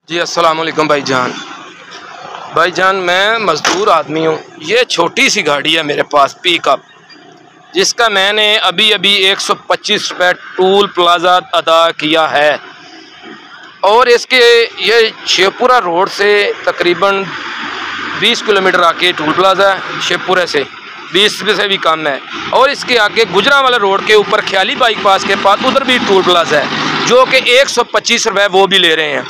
जी अस्सलाम वालेकुम भाईजान मैं मज़दूर आदमी हूँ। ये छोटी सी गाड़ी है मेरे पास पिकअप, जिसका मैंने अभी 125 रुपये टूल प्लाज़ा अदा किया है और इसके ये शेखपुरा रोड से तकरीबन 20 किलोमीटर आके टूल प्लाज़ा है। शेखपुरा से 20 से भी कम है। और इसके आगे गुजरांवाला रोड के ऊपर ख्याली बाईपास के पास उधर भी टूल प्लाज़ा है, जो कि 125 रुपये वो भी ले रहे हैं।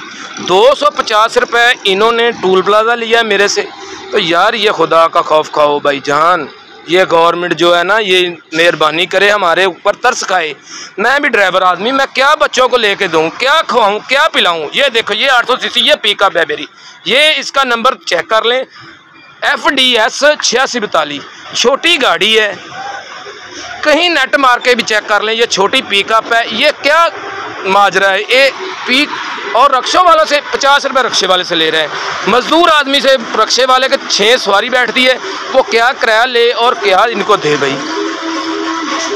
250 रुपये इन्होंने टूल प्लाज़ा लिया है मेरे से। तो यार ये खुदा का खौफ खाओ भाईजान, ये गवर्नमेंट जो है ना, ये मेहरबानी करे, हमारे ऊपर तरस खाए। मैं भी ड्राइवर आदमी, मैं क्या बच्चों को लेके दूँ, क्या खवाऊँ, क्या पिलाऊँ। ये देखो ये 800 सीसी ये पिकअप है मेरी, ये इसका नंबर चेक कर लें, FDS 8642। छोटी गाड़ी है, कहीं नेट मार के भी चेक कर लें, ये छोटी पिकअप है। ये क्या माजरा है, ये पीक और रक्शों वालों से 50 रुपये रक्शे वाले से ले रहे हैं। मज़दूर आदमी से रक्शे वाले के 6 सवारी बैठती है, वो क्या किराया ले और क्या इनको दे भाई।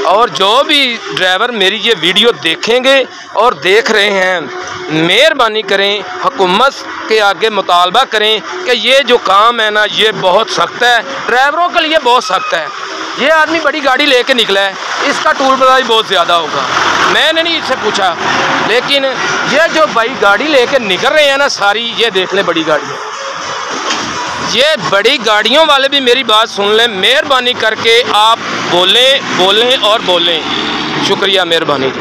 और जो भी ड्राइवर मेरी ये वीडियो देखेंगे और देख रहे हैं, मेहरबानी करें, हुकूमत के आगे मुतालबा करें कि ये जो काम है ना, ये बहुत सख्त है, ड्राइवरों के लिए बहुत सख्त है। ये आदमी बड़ी गाड़ी लेके निकला है, इसका टूल प्लाज़ा भी बहुत ज़्यादा होगा। मैंने नहीं इससे पूछा, लेकिन ये जो भाई गाड़ी लेके निकल रहे हैं ना सारी, ये देख लें बड़ी गाड़ी, ये बड़ी गाड़ियों वाले भी मेरी बात सुन लें। मेहरबानी करके आप बोलें और बोलें। शुक्रिया, मेहरबानी।